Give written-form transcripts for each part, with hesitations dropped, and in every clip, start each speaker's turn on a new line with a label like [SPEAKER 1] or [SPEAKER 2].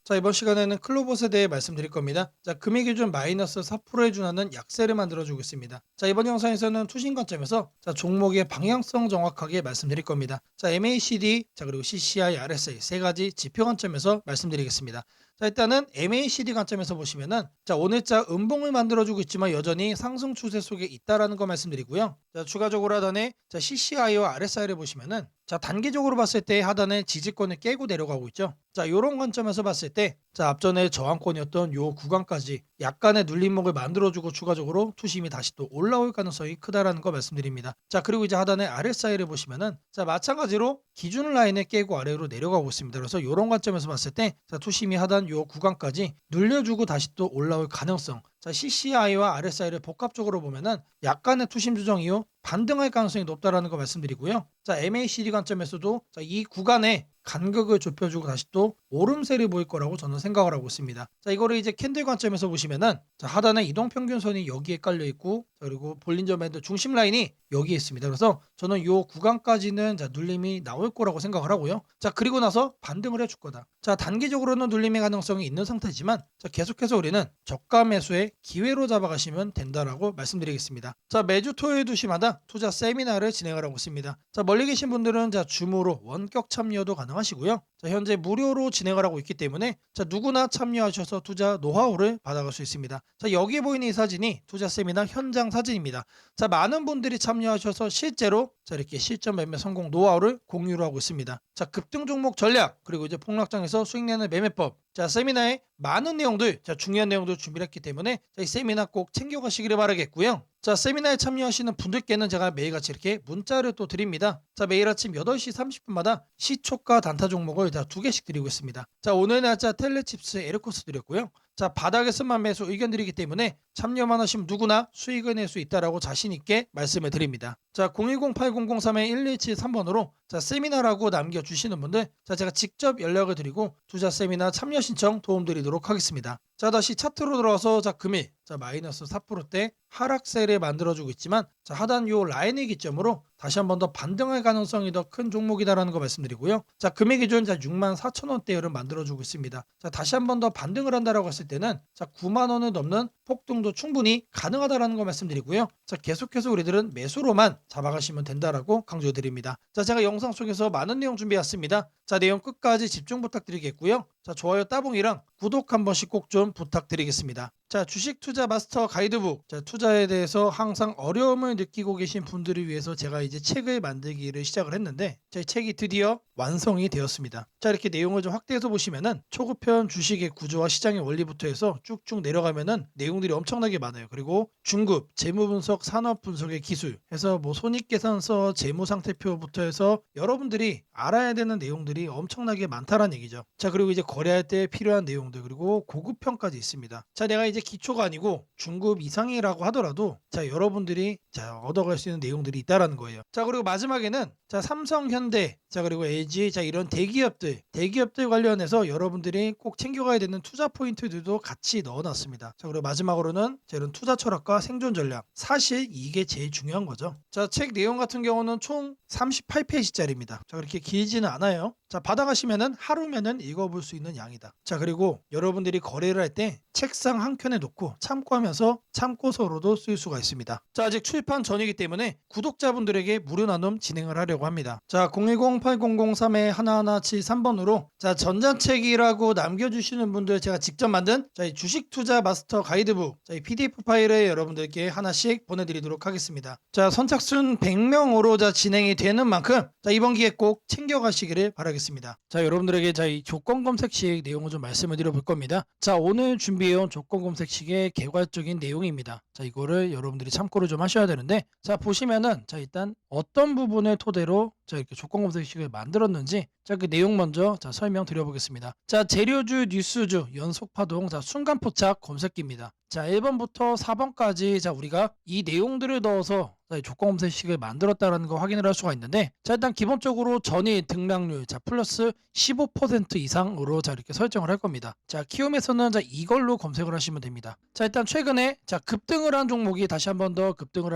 [SPEAKER 1] 자, 이번 시간에는 클로봇에 대해 말씀드릴 겁니다. 자, 금액 기준 마이너스 4%에 준하는 약세를 만들어주고 있습니다. 자, 이번 영상에서는 투신 관점에서 자, 종목의 방향성 정확하게 말씀드릴 겁니다. 자, MACD, 자, 그리고 CCI, RSI 세 가지 지표 관점에서 말씀드리겠습니다. 자, 일단은 MACD 관점에서 보시면은 자, 오늘자 음봉을 만들어주고 있지만 여전히 상승 추세 속에 있다라는 거 말씀드리고요. 자, 추가적으로 하단에 자, CCI와 RSI를 보시면은 자, 단기적으로 봤을 때 하단에 지지권을 깨고 내려가고 있죠. 자, 이런 관점에서 봤을 때 자, 앞전에 저항권이었던 요 구간까지 약간의 눌림목을 만들어주고 추가적으로 투심이 다시 또 올라올 가능성이 크다라는 거 말씀드립니다. 자, 그리고 이제 하단에 RSI를 보시면은 자, 마찬가지로 기준 라인을 깨고 아래로 내려가고 있습니다. 그래서 이런 관점에서 봤을 때 자, 투심이 하단 요 구간까지 눌려주고 다시 또 올라올 가능성. 자, CCI와 RSI를 복합적으로 보면은 약간의 투심 조정 이후 반등할 가능성이 높다라는 거 말씀드리고요. 자, MACD 관점에서도 자, 이 구간에 간극을 좁혀주고 다시 또 오름세를 보일 거라고 저는 생각을 하고 있습니다. 자, 이거를 이제 캔들 관점에서 보시면은 자, 하단에 이동평균선이 여기에 깔려 있고 자, 그리고 볼린저 밴드 중심 라인이 여기에 있습니다. 그래서 저는 이 구간까지는 자, 눌림이 나올 거라고 생각을 하고요. 자, 그리고 나서 반등을 해줄 거다. 자, 단기적으로는 눌림의 가능성이 있는 상태지만 자, 계속해서 우리는 저가 매수의 기회로 잡아가시면 된다라고 말씀드리겠습니다. 자, 매주 토요일 2시마다 투자 세미나를 진행을 하고 있습니다. 자, 멀리 계신 분들은 자, 줌으로 원격 참여도 가능하시고요. 자, 현재 무료로 진행을 하고 있기 때문에 자, 누구나 참여하셔서 투자 노하우를 받아갈 수 있습니다. 자, 여기에 보이는 이 사진이 투자 세미나 현장 사진입니다. 자, 많은 분들이 참여하셔서 실제로 자, 이렇게 실전 매매 성공 노하우를 공유를 하고 있습니다. 자, 급등 종목 전략 그리고 이제 폭락장에서 수익 내는 매매법. 자, 세미나에 많은 내용들, 자, 중요한 내용들 준비를 했기 때문에 자, 이 세미나 꼭 챙겨가시기를 바라겠고요. 자, 세미나에 참여하시는 분들께는 제가 매일같이 이렇게 문자를 또 드립니다. 자, 매일 아침 8시 30분마다 시초가 단타 종목을 다 2개씩 드리고 있습니다. 자, 오늘 날짜 텔레칩스 에르코스 드렸고요. 자, 바닥에서만 매수 의견 드리기 때문에 참여만 하시면 누구나 수익을 낼 수 있다라고 자신 있게 말씀을 드립니다. 자, 010-8003-1173번으로 자, 세미나라고 남겨주시는 분들 자, 제가 직접 연락을 드리고 투자 세미나 참여 신청 도움드리도록 하겠습니다. 자, 다시 차트로 들어와서 자, 금일 자, 마이너스 4%대 하락세를 만들어주고 있지만 자, 하단 요 라인을 기점으로 다시 한 번 더 반등할 가능성이 더 큰 종목이다라는 거 말씀드리고요. 자, 금액 기준 자 64,000원대를 만들어주고 있습니다. 자, 다시 한 번 더 반등을 한다라고 했을 때는 자, 9만 원을 넘는 폭등도 충분히 가능하다라는 거 말씀드리고요. 자, 계속해서 우리들은 매수로만 잡아가시면 된다라고 강조드립니다. 자, 제가 영상 속에서 많은 내용 준비했습니다. 자, 내용 끝까지 집중 부탁드리겠고요. 자, 좋아요 따봉이랑 구독 한 번씩 꼭 좀 부탁드리겠습니다. 자, 주식 투자 마스터 가이드북. 자, 투자에 대해서 항상 어려움을 느끼고 계신 분들을 위해서 제가 이제 책을 만들기를 시작을 했는데 제 책이 드디어 완성이 되었습니다. 자, 이렇게 내용을 좀 확대해서 보시면은 초급편 주식의 구조와 시장의 원리부터 해서 쭉쭉 내려가면은 내용들이 엄청나게 많아요. 그리고 중급, 재무 분석, 산업 분석의 기술 해서 뭐 손익계산서, 재무 상태표부터 해서 여러분들이 알아야 되는 내용들이 엄청나게 많다라는 얘기죠. 자, 그리고 이제 거래할 때 필요한 내용들 그리고 고급편까지 있습니다. 자, 내가 이제 기초가 아니고 중급 이상이라고 하더라도 자, 여러분들이 자, 얻어갈 수 있는 내용들이 있다라는 거예요. 자, 그리고 마지막에는 자, 삼성, 현대, 자, 그리고 LG, 자, 이런 대기업들 관련해서 여러분들이 꼭 챙겨가야 되는 투자 포인트들도 같이 넣어놨습니다. 자, 그리고 마지막으로는 자, 이런 투자 철학과 생존 전략. 사실 이게 제일 중요한 거죠. 자, 책 내용 같은 경우는 총 38페이지짜리입니다. 자, 그렇게 길지는 않아요. 자, 받아가시면은 하루면은 읽어볼 수 있는 양이다. 자, 그리고 여러분들이 거래를 할 때 책상 한 켠에 놓고 참고하면서 참고서로도 쓸 수가 있습니다. 자, 아직 출판 전이기 때문에 구독자분들에게 무료 나눔 진행을 하려고 합니다. 자, 010-8003-1173번으로 자, 전자책이라고 남겨주시는 분들 제가 직접 만든 자, 이 주식 투자 마스터 가이드북 자, 이 PDF 파일을 여러분들께 하나씩 보내드리도록 하겠습니다. 자, 선착순 100명으로 자, 진행이 되는 만큼 자, 이번 기회 꼭 챙겨가시기를 바라겠습니다. 자, 여러분들에게 자, 이 조건 검색식 내용을 좀 말씀을 드려볼 겁니다. 자, 오늘 준비해온 조건 검색식의 개괄적인 내용입니다. 자, 이거를 여러분들이 참고를 좀 하셔야 되는데 자, 보시면은 자, 일단 어떤 부분을 토대로 자, 이렇게 조건 검색식을 만들었는지 자, 그 내용 먼저 자, 설명 드려보겠습니다. 자, 재료주, 뉴스주, 연속파동, 자, 순간포착 검색기입니다. 자, 1번부터 4번까지 자, 우리가 이 내용들을 넣어서 자, 조건 검색식을 만들었다는 거 확인을 할 수가 있는데 자, 일단 기본적으로 전일 등락률 자, 플러스 15% 이상으로 자, 이렇게 설정을 할 겁니다. 자, 키움에서는 자, 이걸로 검색을 하시면 됩니다. 자, 일단 최근에 자, 급등을 한 종목이 다시 한 번 더 급등을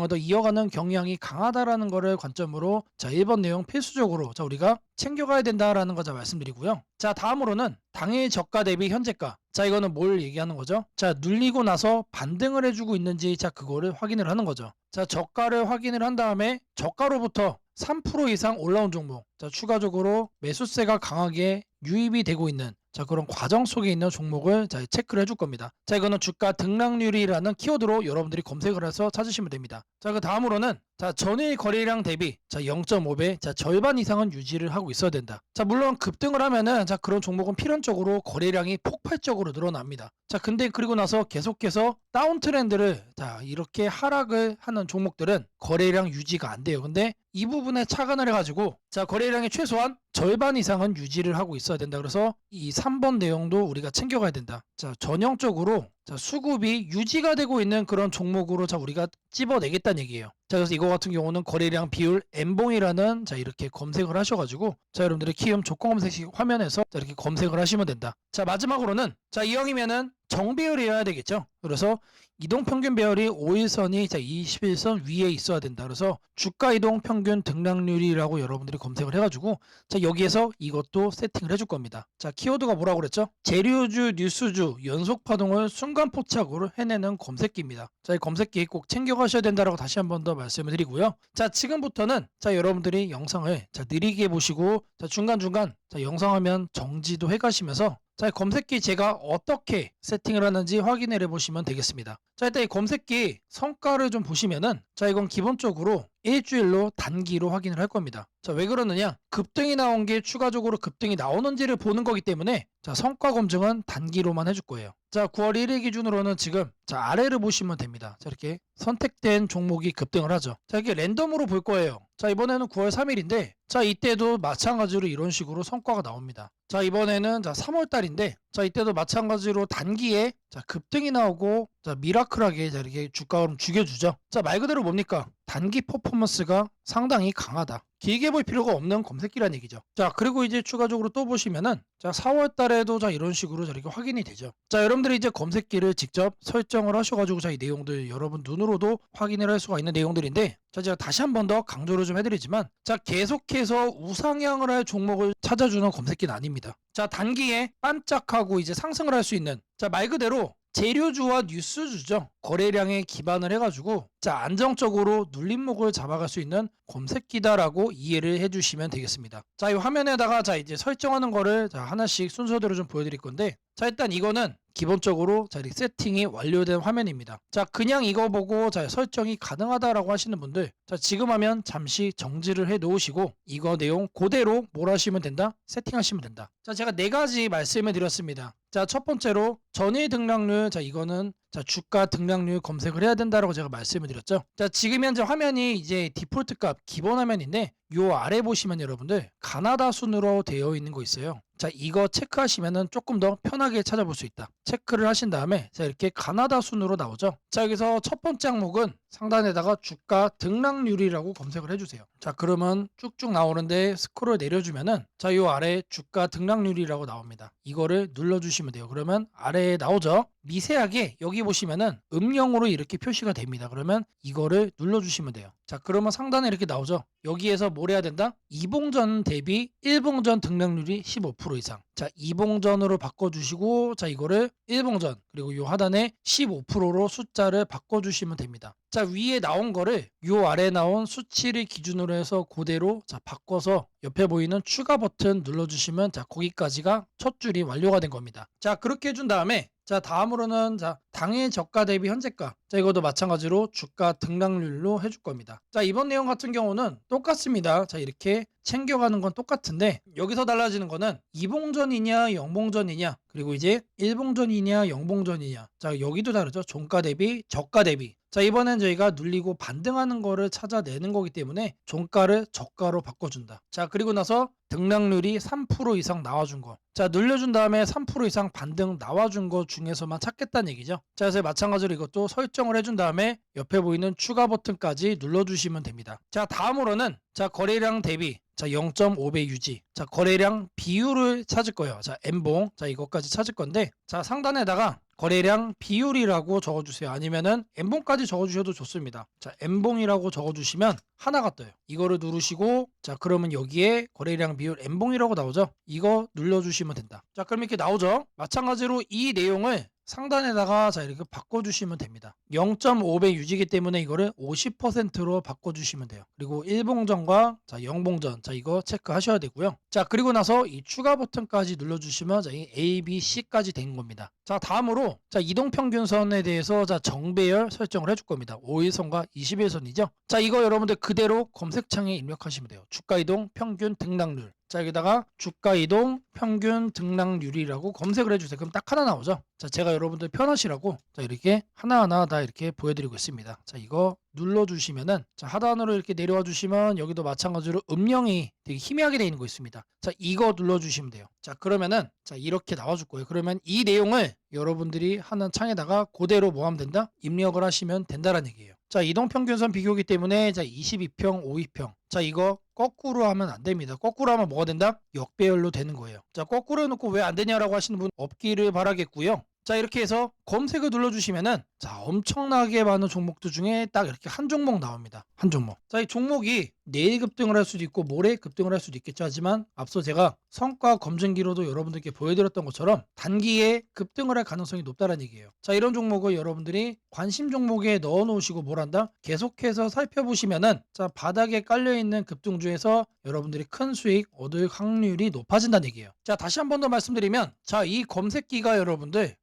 [SPEAKER 1] 더 이어가는 경향이 강하다라는 거를 관점 관점으로 자 1번 내용 필수적으로 자 우리가 챙겨가야 된다라는 거 자 말씀드리고요. 자 다음으로는 당일 저가 대비 현재가. 자 이거는 뭘 얘기하는 거죠? 자 눌리고 나서 반등을 해주고 있는지 자 그거를 확인을 하는 거죠. 자 저가를 확인을 한 다음에 저가로부터 3% 이상 올라온 종목, 자 추가적으로 매수세가 강하게 유입이 되고 있는 자 그런 과정 속에 있는 종목을 자 체크를 해줄 겁니다. 자 이거는 주가 등락률이라는 키워드로 여러분들이 검색을 해서 찾으시면 됩니다. 자 그 다음으로는 자 전일 거래량 대비 자 0.5배 자 절반 이상은 유지를 하고 있어야 된다. 자 물론 급등을 하면은 자 그런 종목은 필연적으로 거래량이 폭발적으로 늘어납니다. 자 근데 그리고 나서 계속해서 다운 트렌드를 자 이렇게 하락을 하는 종목들은 거래량 유지가 안 돼요. 근데 이 부분에 착안을 해가지고 자 거래량의 최소한 절반 이상은 유지를 하고 있어야 된다. 그래서 이 3번 내용도 우리가 챙겨가야 된다. 자 전형적으로 자 수급이 유지가 되고 있는 그런 종목으로 자 우리가 찝어내겠다는 얘기예요. 자 그래서 이거 같은 경우는 거래량 비율 N봉이라는 자 이렇게 검색을 하셔가지고 자 여러분들이 키움 조건 검색식 화면에서 자 이렇게 검색을 하시면 된다. 자 마지막으로는 자 이형이면은 정배열이어야 되겠죠. 그래서 이동평균 배열이 5일선이 자 21선 위에 있어야 된다. 그래서 주가 이동 평균 등락률이라고 여러분들이 검색을 해가지고 자 여기에서 이것도 세팅을 해줄 겁니다. 자 키워드가 뭐라고 그랬죠? 재료주, 뉴스주, 연속 파동을 순간 포착으로 해내는 검색기입니다. 자 이 검색기 꼭 챙겨가셔야 된다라고 다시 한 번 더 말씀을 드리고요. 자 지금부터는 자 여러분들이 영상을 자 느리게 보시고 자 중간중간 자 영상 화면 정지도 해가시면서 자, 검색기 제가 어떻게 세팅을 하는지 확인을 해보시면 되겠습니다. 자, 일단 이 검색기 성과를 좀 보시면은 자, 이건 기본적으로 일주일로 단기로 확인을 할 겁니다. 자, 왜 그러느냐? 급등이 나온 게 추가적으로 급등이 나오는지를 보는 거기 때문에 자, 성과 검증은 단기로만 해줄 거예요. 자, 9월 1일 기준으로는 지금 자, 아래를 보시면 됩니다. 자, 이렇게 선택된 종목이 급등을 하죠. 자, 이게 랜덤으로 볼 거예요. 자, 이번에는 9월 3일인데 자, 이때도 마찬가지로 이런 식으로 성과가 나옵니다. 자, 이번에는 자, 3월 달인데 자, 이때도 마찬가지로 단기에 자, 급등이 나오고 자, 미라클하게 자, 이렇게 주가를 죽여주죠. 자, 말 그대로 뭡니까? 단기 퍼포먼스가 상당히 강하다. 길게 볼 필요가 없는 검색기란 얘기죠. 자, 그리고 이제 추가적으로 또 보시면은 자, 4월 달에도 자, 이런 식으로 이렇게 확인이 되죠. 자, 여러분들이 이제 검색기를 직접 설정을 하셔가지고 자, 이 내용들 여러분 눈으로도 확인을 할 수가 있는 내용들인데 자, 제가 다시 한 번 더 강조를 좀 해드리지만 자, 계속해서 우상향을 할 종목을 찾아주는 검색기는 아닙니다. 자, 단기에 반짝하고 이제 상승을 할 수 있는 자, 말 그대로 재료주와 뉴스주죠. 거래량에 기반을 해가지고 자 안정적으로 눌림목을 잡아갈 수 있는 검색기다라고 이해를 해주시면 되겠습니다. 자, 이 화면에다가 자 이제 설정하는 거를 자 하나씩 순서대로 좀 보여드릴 건데 자 일단 이거는 기본적으로 자 이렇게 세팅이 완료된 화면입니다. 자 그냥 이거 보고 자 설정이 가능하다라고 하시는 분들 자 지금 하면 잠시 정지를 해 놓으시고 이거 내용 그대로 뭘 하시면 된다? 세팅하시면 된다. 자 제가 네 가지 말씀을 드렸습니다. 자 첫 번째로 전일 등락률 자 이거는 자 주가 등락률 검색을 해야 된다라고 제가 말씀을 드렸죠. 자 지금 현재 화면이 이제 디폴트 값 기본 화면인데 요 아래 보시면 여러분들 가나다 순으로 되어 있는 거 있어요. 자 이거 체크하시면은 조금 더 편하게 찾아볼 수 있다. 체크를 하신 다음에 자 이렇게 가나다 순으로 나오죠. 자 여기서 첫 번째 항목은 상단에다가 주가 등락률이라고 검색을 해주세요. 자 그러면 쭉쭉 나오는데 스크롤 내려주면은 자 요 아래 주가 등락률이라고 나옵니다. 이거를 눌러주시면 돼요. 그러면 아래에 나오죠. 미세하게 여기 보시면은 음영으로 이렇게 표시가 됩니다. 그러면 이거를 눌러주시면 돼요. 자 그러면 상단에 이렇게 나오죠. 여기에서 뭘 해야 된다? 이봉전 대비 일봉전 등락률이 15% 이상. 자 이봉전으로 바꿔주시고 자 이거를 일봉전 그리고 요 하단에 15%로 숫자를 바꿔주시면 됩니다. 자 위에 나온 거를 요 아래 나온 수치를 기준으로 해서 그대로 자 바꿔서 옆에 보이는 추가 버튼 눌러주시면 자 거기까지가 첫 줄이 완료가 된 겁니다. 자 그렇게 해준 다음에 자 다음으로는 자 당일 저가 대비 현재가 자 이것도 마찬가지로 주가 등락률로 해줄 겁니다. 자 이번 내용 같은 경우는 똑같습니다. 자 이렇게 챙겨가는 건 똑같은데 여기서 달라지는 거는 이봉전이냐 영봉전이냐 그리고 이제 일봉전이냐 영봉전이냐 자 여기도 다르죠. 종가 대비 저가 대비 자 이번엔 저희가 눌리고 반등하는 거를 찾아내는 거기 때문에 종가를 저가로 바꿔준다. 자 그리고 나서 등락률이 3% 이상 나와준 거. 자 눌려준 다음에 3% 이상 반등 나와준 거 중에서만 찾겠다는 얘기죠. 자 그래서 마찬가지로 이것도 설정을 해준 다음에 옆에 보이는 추가 버튼까지 눌러주시면 됩니다. 자 다음으로는 자 거래량 대비 자 0.5배 유지 자 거래량 비율을 찾을 거예요. 자 N봉 자 이것까지 찾을 건데 자 상단에다가 거래량 비율이라고 적어주세요. 아니면은 N봉까지 적어주셔도 좋습니다. 자 N봉이라고 적어주시면 하나가 떠요. 이거를 누르시고 자 그러면 여기에 거래량 비율 N봉이라고 나오죠. 이거 눌러주시면 된다. 자 그럼 이렇게 나오죠. 마찬가지로 이 내용을 상단에다가 자 이렇게 바꿔주시면 됩니다. 0.5배 유지기 때문에 이거를 50%로 바꿔주시면 돼요. 그리고 1봉전과 자 0봉전 자 이거 체크하셔야 되고요. 자 그리고 나서 이 추가 버튼까지 눌러주시면 자 이 A, B, C까지 된 겁니다. 자 다음으로 자 이동평균선에 대해서 자 정배열 설정을 해줄 겁니다. 5일선과 20일선이죠. 자 이거 여러분들 그대로 검색창에 입력하시면 돼요. 주가이동 평균 등락률. 자 여기다가 주가이동 평균 등락률이라고 검색을 해주세요. 그럼 딱 하나 나오죠. 자 제가 여러분들 편하시라고 자 이렇게 하나하나 다 이렇게 보여드리고 있습니다. 자 이거 눌러주시면은 자 하단으로 이렇게 내려와 주시면 여기도 마찬가지로 음영이 되게 희미하게 되어 있는 거 있습니다. 자 이거 눌러주시면 돼요. 자 그러면은 자 이렇게 나와줄 거예요. 그러면 이 내용을 여러분들이 하는 창에다가 그대로 뭐 하면 된다? 입력을 하시면 된다라는 얘기예요. 자 이동평균선 비교기 때문에 자 22평 5위평 자 이거 거꾸로 하면 안 됩니다. 거꾸로 하면 뭐가 된다? 역배열로 되는 거예요. 자 거꾸로 해놓고 왜 안 되냐라고 하시는 분 없기를 바라겠고요. 자 이렇게 해서 검색을 눌러주시면은 자 엄청나게 많은 종목들 중에 딱 이렇게 한 종목 나옵니다. 한 종목. 자 이 종목이 내일 급등을 할 수도 있고 모레 급등을 할 수도 있겠죠. 하지만 앞서 제가 성과 검증기로도 여러분들께 보여드렸던 것처럼 단기에 급등을 할 가능성이 높다는 얘기예요. 자 이런 종목을 여러분들이 관심 종목에 넣어 놓으시고 뭘 한다? 계속해서 살펴보시면은 자 바닥에 깔려있는 급등주에서 여러분들이 큰 수익 얻을 확률이 높아진다는 얘기예요. 자 다시 한 번 더 말씀드리면 자 이 검색기가 여러분들의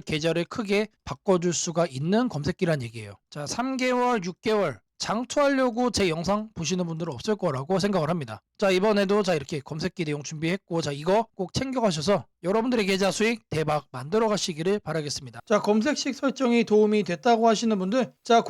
[SPEAKER 1] 계좌를 크게 바꿔줄 수가 있는 검색기란 얘기예요. 자 3개월 6개월 장투하려고 제 영상 보시는 분들은 없을 거라고 생각을 합니다. 자 이번에도 자 이렇게 검색기 내용 준비했고 자 이거 꼭 챙겨가셔서 여러분들의 계좌 수익 대박 만들어 가시기를 바라겠습니다. 자 검색식 설정이 도움이 됐다고 하시는 분들 자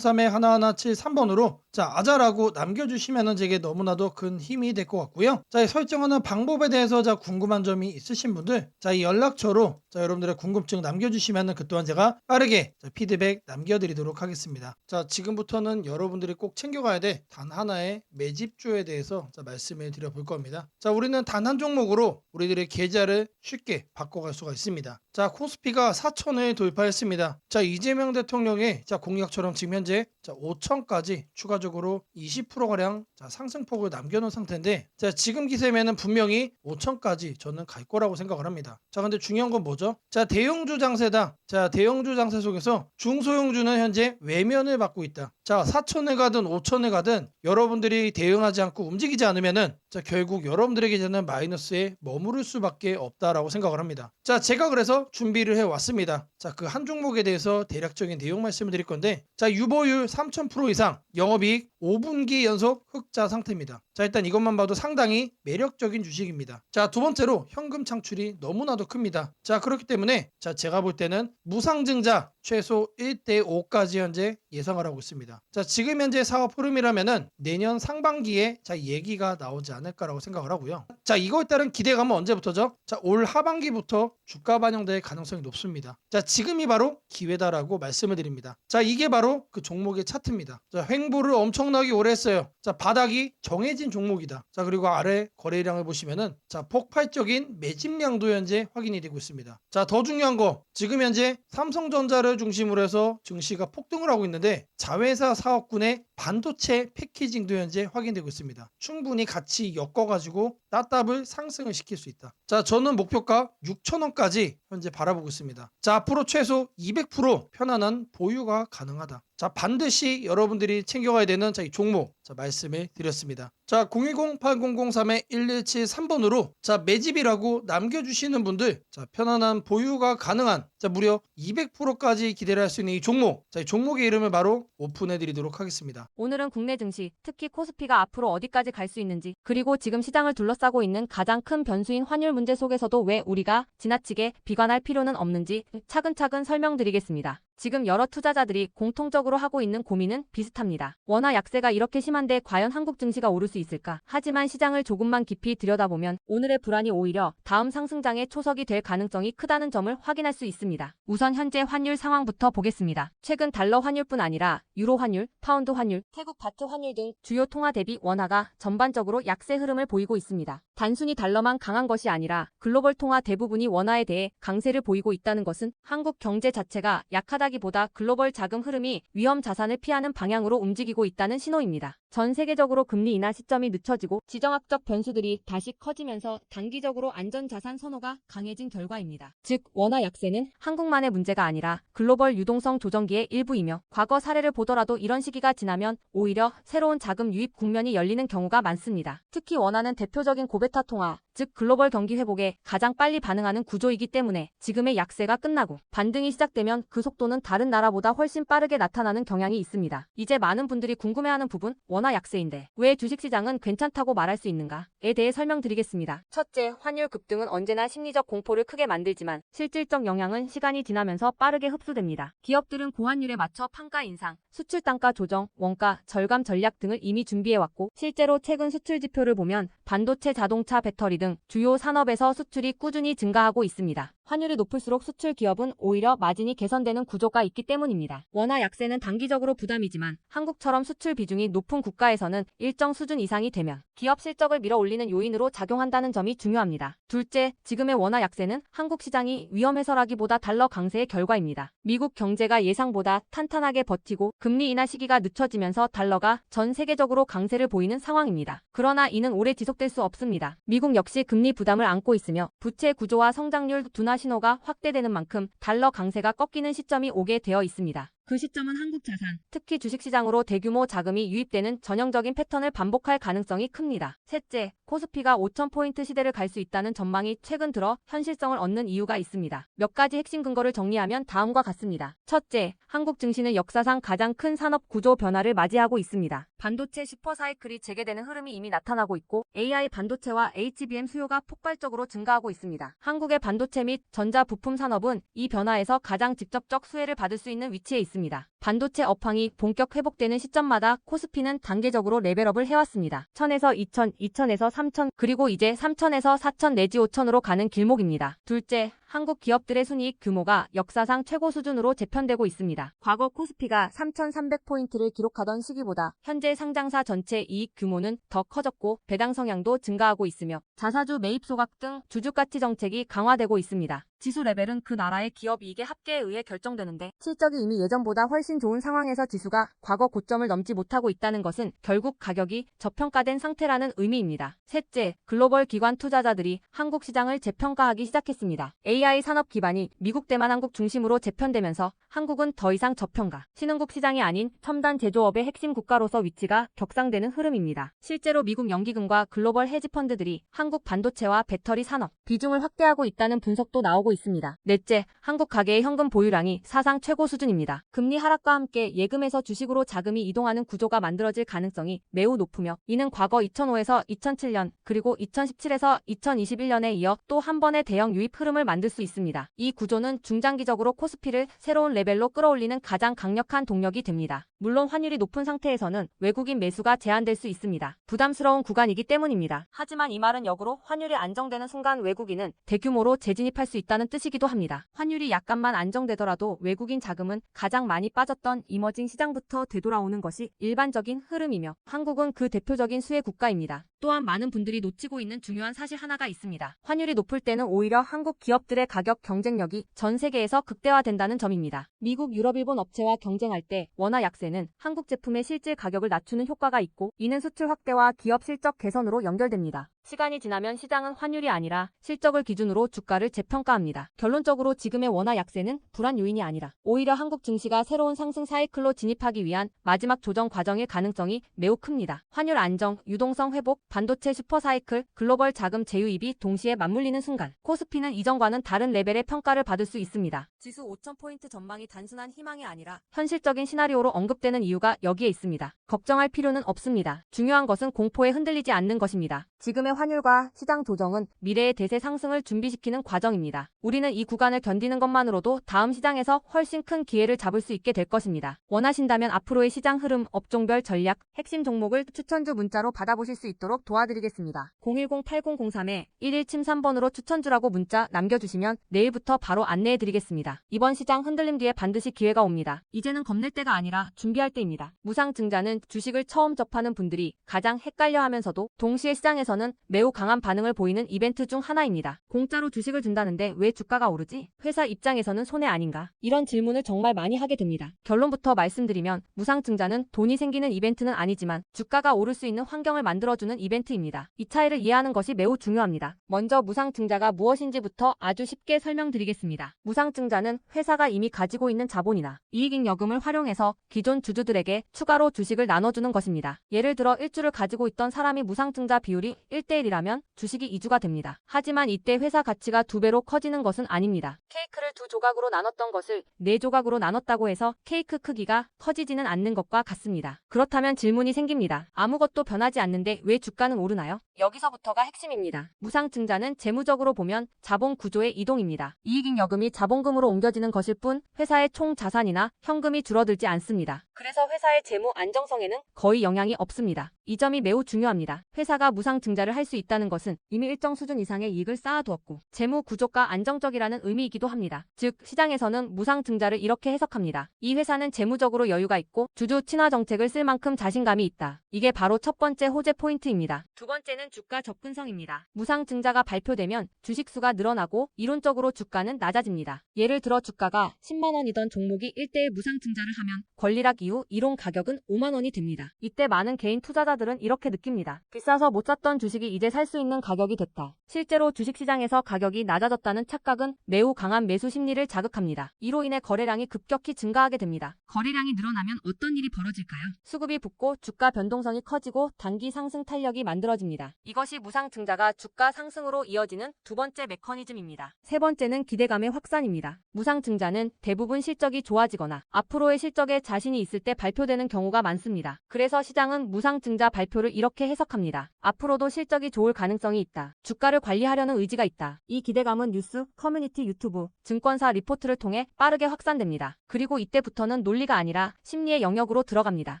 [SPEAKER 1] 010-8003-1173번으로 자 아자라고 남겨주시면 제게 너무나도 큰 힘이 될 것 같고요. 자 설정하는 방법에 대해서 자 궁금한 점이 있으신 분들 자 이 연락처로 자 여러분들의 궁금증 남겨주시면 그 또한 제가 빠르게 자, 피드백 남겨드리도록 하겠습니다. 자 지금부터는 여러분들이 꼭 챙겨가야 돼 단 하나의 매집주에 대해서 자, 말씀을 드려볼 겁니다. 자 우리는 단 한 종목으로 우리들의 계좌를 쉽게 바꿔갈 수가 있습니다. 자 코스피가 4천을 돌파했습니다. 자 이재명 대통령의 자 공약처럼 지금 현재 자 5천까지 추가적으로 20%가량 자 상승폭을 남겨놓은 상태인데 자 지금 기세면은 분명히 5천까지 저는 갈 거라고 생각을 합니다. 자 근데 중요한 건 뭐죠? 자 대형주 장세다. 자 대형주 장세 속에서 중소형주는 현재 외면을 받고 있다. 자 4천을 가든 5천을 가든 여러분들이 대응하지 않고 움직이지 않으면은 자 결국 여러분들의 계좌는 마이너스에 머무를 수밖에 없다라고 생각을 합니다. 자 제가 그래서 준비를 해왔습니다. 자 그 한 종목에 대해서 대략적인 내용 말씀을 드릴 건데 자 유보율 3000% 이상 영업이익 5분기 연속 흑자 상태입니다. 자 일단 이것만 봐도 상당히 매력적인 주식입니다. 자 두 번째로 현금 창출이 너무나도 큽니다. 자 그렇기 때문에 자 제가 볼 때는 무상증자 최소 1대5까지 현재 예상을 하고 있습니다. 자 지금 현재 사업 흐름이라면은 내년 상반기에 자 얘기가 나오지 않을까라고 생각을 하고요. 자 이거에 따른 기대감은 언제부터죠? 자 올 하반기부터 주가 반영될 가능성이 높습니다. 자 지금이 바로 기회다라고 말씀을 드립니다. 자 이게 바로 그 종목의 차트입니다. 자 횡보를 엄청나게 오래 했어요. 자 바닥이 정해진 종목이다. 자 그리고 아래 거래량을 보시면은 자 폭발적인 매집량도 현재 확인이 되고 있습니다. 자 더 중요한 거 지금 현재 삼성전자를 중심으로 해서 증시가 폭등을 하고 있는데 자회사 사업군의 반도체 패키징도 현재 확인되고 있습니다. 충분히 같이 엮어가지고 따따블 상승을 시킬 수 있다. 자 저는 목표가 6천원까지 현재 바라보고 있습니다. 자 앞으로 최소 200% 편안한 보유가 가능하다. 자 반드시 여러분들이 챙겨가야 되는 자 이 종목 자 말씀을 드렸습니다. 자 010-8003-1173번으로 자 매집이라고 남겨주시는 분들 자 편안한 보유가 가능한 자 무려 200%까지 기대를 할 수 있는 이 종목 자 이 종목의 이름을 바로 오픈해 드리도록 하겠습니다.
[SPEAKER 2] 오늘은 국내 증시, 특히 코스피가 앞으로 어디까지 갈 수 있는지, 그리고 지금 시장을 둘러싸고 있는 가장 큰 변수인 환율 문제 속에서도 왜 우리가 지나치게 비관할 필요는 없는지 차근차근 설명드리겠습니다. 지금 여러 투자자들이 공통적으로 하고 있는 고민은 비슷합니다. 원화 약세가 이렇게 심한데 과연 한국 증시가 오를 수 있을까? 하지만 시장을 조금만 깊이 들여다보면 오늘의 불안이 오히려 다음 상승장의 초석이 될 가능성이 크다는 점을 확인할 수 있습니다. 우선 현재 환율 상황부터 보겠습니다. 최근 달러 환율뿐 아니라 유로 환율, 파운드 환율, 태국 바트 환율 등 주요 통화 대비 원화가 전반적으로 약세 흐름을 보이고 있습니다. 단순히 달러만 강한 것이 아니라 글로벌 통화 대부분이 원화에 대해 강세를 보이고 있다는 것은 한국 경제 자체가 약하다 하다기보다 글로벌 자금 흐름이 위험 자산을 피하는 방향으로 움직이고 있다는 신호입니다. 전 세계적으로 금리 인하 시점이 늦춰지고 지정학적 변수들이 다시 커지면서 단기적으로 안전자산 선호가 강해진 결과입니다. 즉, 원화 약세는 한국만의 문제가 아니라 글로벌 유동성 조정기의 일부이며 과거 사례를 보더라도 이런 시기가 지나면 오히려 새로운 자금 유입 국면이 열리는 경우가 많습니다. 특히 원화는 대표적인 고베타 통화, 즉 글로벌 경기 회복에 가장 빨리 반응하는 구조이기 때문에 지금의 약세가 끝나고 반등이 시작되면 그 속도는 다른 나라보다 훨씬 빠르게 나타나는 경향이 있습니다. 이제 많은 분들이 궁금해하는 부분, 원화 약세인데 왜 주식시장은 괜찮다고 말할 수 있는가에 대해 설명드리겠습니다. 첫째, 환율 급등은 언제나 심리적 공포를 크게 만들지만 실질적 영향은 시간이 지나면서 빠르게 흡수됩니다. 기업들은 고환율에 맞춰 판가 인상, 수출 단가 조정, 원가 절감 전략 등을 이미 준비해왔고 실제로 최근 수출 지표를 보면 반도체, 자동차, 배터리 등 주요 산업에서 수출이 꾸준히 증가하고 있습니다. 환율이 높을수록 수출 기업은 오히려 마진이 개선되는 구조가 있기 때문입니다. 원화 약세는 단기적으로 부담이지만 한국처럼 수출 비중이 높은 국가에서는 일정 수준 이상이 되면 기업 실적을 밀어올리는 요인으로 작용한다는 점이 중요합니다. 둘째, 지금의 원화 약세는 한국 시장이 위험해서라기보다 달러 강세의 결과입니다. 미국 경제가 예상보다 탄탄하게 버티고 금리 인하 시기가 늦춰지면서 달러가 전 세계적으로 강세를 보이는 상황입니다. 그러나 이는 오래 지속될 수 없습니다. 미국 역시 금리 부담을 안고 있으며 부채 구조와 성장률 둔화 신호가 확대되는 만큼 달러 강세가 꺾이는 시점이 오게 되어 있습니다. 그 시점은 한국 자산, 특히 주식시장으로 대규모 자금이 유입되는 전형적인 패턴을 반복할 가능성이 큽니다. 셋째, 코스피가 5,000포인트 시대를 갈 수 있다는 전망이 최근 들어 현실성을 얻는 이유가 있습니다. 몇 가지 핵심 근거를 정리하면 다음과 같습니다. 첫째, 한국 증시는 역사상 가장 큰 산업 구조 변화를 맞이하고 있습니다. 반도체 슈퍼사이클이 재개되는 흐름이 이미 나타나고 있고 AI 반도체와 HBM 수요가 폭발적으로 증가하고 있습니다. 한국의 반도체 및 전자 부품 산업은 이 변화에서 가장 직접적 수혜를 받을 수 있는 위치에 있습니다. 반도체 업황이 본격 회복되는 시점마다 코스피는 단계적으로 레벨업을 해왔습니다. 1000에서 2000, 2000에서 3000, 그리고 이제 3000에서 4000 내지 5000으로 가는 길목입니다. 둘째, 한국 기업들의 순이익 규모가 역사상 최고 수준으로 재편되고 있습니다. 과거 코스피가 3,300포인트를 기록하던 시기보다 현재 상장사 전체 이익 규모는 더 커졌고 배당 성향도 증가하고 있으며 자사주 매입 소각 등 주주가치 정책이 강화되고 있습니다. 지수 레벨은 그 나라의 기업 이익의 합계에 의해 결정되는데 실적이 이미 예전보다 훨씬 좋은 상황에서 지수가 과거 고점을 넘지 못하고 있다는 것은 결국 가격이 저평가된 상태라는 의미입니다. 셋째, 글로벌 기관 투자자들이 한국 시장을 재평가하기 시작했습니다. AI 산업 기반이 미국 대만 한국 중심으로 재편되면서 한국은 더 이상 저평가, 신흥국 시장이 아닌 첨단 제조업의 핵심 국가로서 위치가 격상되는 흐름입니다. 실제로 미국 연기금과 글로벌 헤지펀드들이 한국 반도체와 배터리 산업 비중을 확대하고 있다는 분석도 나오고 있습니다. 넷째, 한국 가계의 현금 보유량이 사상 최고 수준입니다. 금리 하락과 함께 예금에서 주식으로 자금이 이동하는 구조가 만들어질 가능성이 매우 높으며 이는 과거 2005에서 2007년 그리고 2017에서 2021년에 이어 또 한 번의 대형 유입 흐름을 만들 수 있습니다. 이 구조는 중장기적으로 코스피를 새로운 레벨로 끌어올리는 가장 강력한 동력이 됩니다. 물론 환율이 높은 상태에서는 외국인 매수가 제한될 수 있습니다. 부담스러운 구간이기 때문입니다. 하지만 이 말은 역으로 환율이 안정되는 순간 외국인은 대규모로 재진입할 수 있다는 뜻이기도 합니다. 환율이 약간만 안정되더라도 외국인 자금은 가장 많이 빠졌던 이머징 시장부터 되돌아오는 것이 일반적인 흐름이며 한국은 그 대표적인 수혜 국가입니다. 또한 많은 분들이 놓치고 있는 중요한 사실 하나가 있습니다. 환율이 높을 때는 오히려 한국 기업들의 가격 경쟁력이 전 세계에서 극대화된다는 점입니다. 미국, 유럽, 일본 업체와 경쟁할 때 원화 약세는 한국 제품의 실질 가격을 낮추는 효과가 있고 이는 수출 확대와 기업 실적 개선으로 연결됩니다. 시간이 지나면 시장은 환율이 아니라 실적을 기준으로 주가를 재평가합니다. 결론적으로 지금의 원화 약세는 불안 요인이 아니라 오히려 한국 증시가 새로운 상승 사이클로 진입하기 위한 마지막 조정 과정일 가능성이 매우 큽니다. 환율 안정, 유동성 회복, 반도체 슈퍼 사이클, 글로벌 자금 재유입이 동시에 맞물리는 순간 코스피는 이전과는 다른 레벨의 평가를 받을 수 있습니다. 지수 5,000포인트 전망이 단순한 희망이 아니라 현실적인 시나리오로 언급되는 이유가 여기에 있습니다. 걱정할 필요는 없습니다. 중요한 것은 공포에 흔들리지 않는 것입니다. 지금의 환율과 시장 조정은 미래의 대세 상승을 준비시키는 과정입니다. 우리는 이 구간을 견디는 것만으로도 다음 시장에서 훨씬 큰 기회를 잡을 수 있게 될 것입니다. 원하신다면 앞으로의 시장 흐름, 업종별 전략, 핵심 종목을 추천주 문자로 받아보실 수 있도록 도와드리겠습니다. 010-8003-1173번으로 추천주라고 문자 남겨주시면 내일부터 바로 안내해드리겠습니다. 이번 시장 흔들림 뒤에 반드시 기회가 옵니다. 이제는 겁낼 때가 아니라 준비할 때입니다. 무상증자는 주식을 처음 접하는 분들이 가장 헷갈려하면서도 동시에 시장에서는 매우 강한 반응을 보이는 이벤트 중 하나입니다. 공짜로 주식을 준다는데 왜 주가가 오르지? 회사 입장에서는 손해 아닌가? 이런 질문을 정말 많이 하게 됩니다. 결론부터 말씀드리면 무상증자는 돈이 생기는 이벤트는 아니지만 주가가 오를 수 있는 환경을 만들어주는 이벤트입니다. 이 차이를 이해하는 것이 매우 중요합니다. 먼저 무상증자가 무엇인지부터 아주 쉽게 설명드리겠습니다. 무상증자는 회사가 이미 가지고 있는 자본이나 이익잉여금을 활용해서 기존 주주들에게 추가로 주식을 나눠주는 것입니다. 예를 들어 1주를 가지고 있던 사람이 무상증자 비율이 1대1이라면 주식이 2주가 됩니다. 하지만 이때 회사 가치가 2배로 커지는 것은 아닙니다. 케이크를 2조각으로 나눴던 것을 4조각으로 나눴다고 해서 케이크 크기가 커지지는 않는 것과 같습니다. 그렇다면 질문이 생깁니다. 아무것도 변하지 않는데 왜 주가는 오르나요? 여기서부터가 핵심입니다. 무상증자는 재무적으로 보면 자본 구조의 이동입니다. 이익잉여금이 자본금으로 옮겨지는 것일 뿐 회사의 총 자산이나 현금이 줄어들지 않습니다. 그래서 회사의 재무 안정성에는 거의 영향이 없습니다. 이 점이 매우 중요합니다. 회사가 무상증자를 할 수 있다는 것은 이미 일정 수준 이상의 이익을 쌓아두었고 재무 구조가 안정적이라는 의미이기도 합니다. 즉 시장에서는 무상증자를 이렇게 해석합니다. 이 회사는 재무적으로 여유가 있고 주주 친화 정책을 쓸 만큼 자신감이 있다. 이게 바로 첫 번째 호재 포인트입니다. 두 번째는 주가 접근성입니다. 무상증자가 발표되면 주식수가 늘어나고 이론적으로 주가는 낮아집니다. 예를 들어 주가가 10만 원이던 종목이 1대1 무상증자를 하면 권리락 이후 이론 가격은 5만 원이 됩니다. 이때 많은 개인 투자자들은 이렇게 느낍니다. 비싸서 못 샀던 주식이 이제 살 수 있는 가격이 됐다. 실제로 주식시장에서 가격이 낮아졌다는 착각은 매우 강한 매수 심리를 자극합니다. 이로 인해 거래량이 급격히 증가하게 됩니다. 거래량이 늘어나면 어떤 일이 벌어질까요? 수급이 붙고 주가 변동성이 커지고 단기 상승 탄력이 만들어집니다. 이것이 무상증자가 주가 상승으로 이어지는 두 번째 메커니즘입니다. 세 번째는 기대감의 확산입니다. 무상증자는 대부분 실적이 좋아지거나 앞으로의 실적에 자신이 있을 때 발표되는 경우가 많습니다. 그래서 시장은 무상증자 발표를 이렇게 해석합니다. 앞으로도 실적이 좋을 가능성이 있다. 주가를 관리하려는 의지가 있다. 이 기대감은 뉴스, 커뮤니티, 유튜브, 증권사 리포트를 통해 빠르게 확산됩니다. 그리고 이때부터는 논리가 아니라 심리의 영역으로 들어갑니다.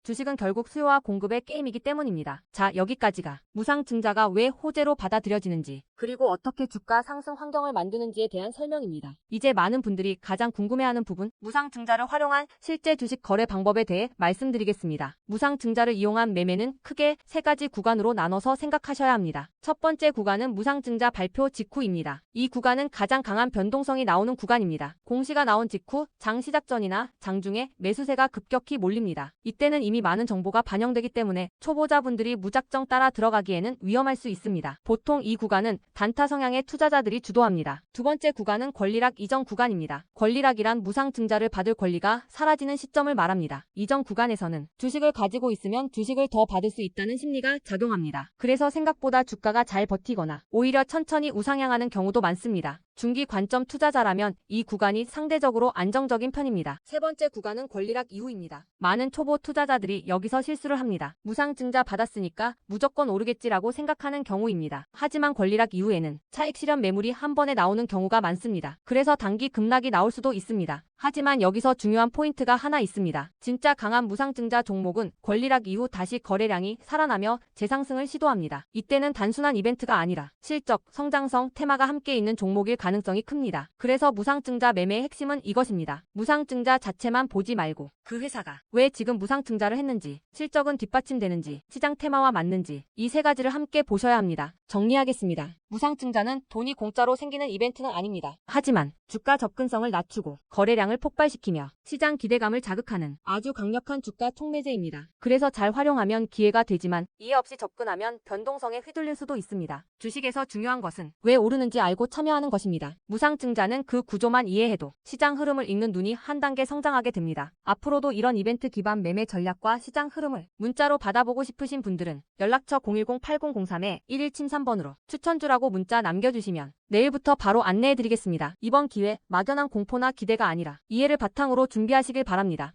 [SPEAKER 2] 주식은 결국 수요와 공급의 게임이기 때문입니다. 자, 여기까지가 무상증자가 왜 호재로 받아들여지는지 그리고 어떻게 주가 상승 환경을 만드는지에 대한 설명입니다. 이제 많은 분들이 가장 궁금해하는 부분, 무상증자를 활용한 실제 주식 거래 방법에 대해 말씀드리겠습니다. 무상증자를 이용한 매매는 크게 세 가지 구간으로 나눠서 생각하셔야 합니다. 첫 번째 구간은 무상증자 발표 직후입니다. 이 구간은 가장 강한 변동성이 나오는 구간입니다. 공시가 나온 직후 장 시작 전이나 장중에 매수세가 급격히 몰립니다. 이때는 이미 많은 정보가 반영되기 때문에 초보자분들이 무작정 따라 들어가기에는 위험할 수 있습니다. 보통 이 구간은 단타 성향의 투자자들이 주도합니다. 두 번째 구간은 권리락 이전 구간입니다. 권리락이란 무상증자를 받을 권리가 사라지는 시점을 말합니다. 이전 구간에서는 주식을 가지고 있으면 주식을 더 받을 수 있다는 심리가 작용합니다. 그래서 생각보다 주가가 잘 버티거나 오히려 천천히 우상향하는 경우도 많습니다. 중기 관점 투자자라면 이 구간이 상대적으로 안정적인 편입니다. 세 번째 구간은 권리락 이후입니다. 많은 초보 투자자들이 여기서 실수를 합니다. 무상증자 받았으니까 무조건 오르겠지라고 생각하는 경우입니다. 하지만 권리락 이후에는 차익 실현 매물이 한 번에 나오는 경우가 많습니다. 그래서 단기 급락이 나올 수도 있습니다. 하지만 여기서 중요한 포인트가 하나 있습니다. 진짜 강한 무상증자 종목은 권리락 이후 다시 거래량이 살아나며 재상승을 시도합니다. 이때는 단순한 이벤트가 아니라 실적, 성장성, 테마가 함께 있는 종목일 가능성이 큽니다. 그래서 무상증자 매매의 핵심은 이것입니다. 무상증자 자체만 보지 말고 그 회사가 왜 지금 무상증자를 했는지, 실적은 뒷받침되는지, 시장 테마와 맞는지 이 세 가지를 함께 보셔야 합니다. 정리하겠습니다. 무상증자는 돈이 공짜로 생기는 이벤트는 아닙니다. 하지만 주가 접근성을 낮추고 거래량을 폭발시키며 시장 기대감을 자극하는 아주 강력한 주가 촉매제입니다. 그래서 잘 활용하면 기회가 되지만 이해 없이 접근하면 변동성에 휘둘릴 수도 있습니다. 주식에서 중요한 것은 왜 오르는지 알고 참여하는 것입니다. 무상증자는 그 구조만 이해해도 시장 흐름을 읽는 눈이 한 단계 성장하게 됩니다. 앞으로도 이런 이벤트 기반 매매 전략과 시장 흐름을 문자로 받아보고 싶으신 분들은 연락처 010-8003-1173번으로 추천주라고 문자 남겨주시면 내일부터 바로 안내해드리겠습니다. 이번 기회 막연한 공포나 기대가 아니라 이해를 바탕으로 준비하시길 바랍니다.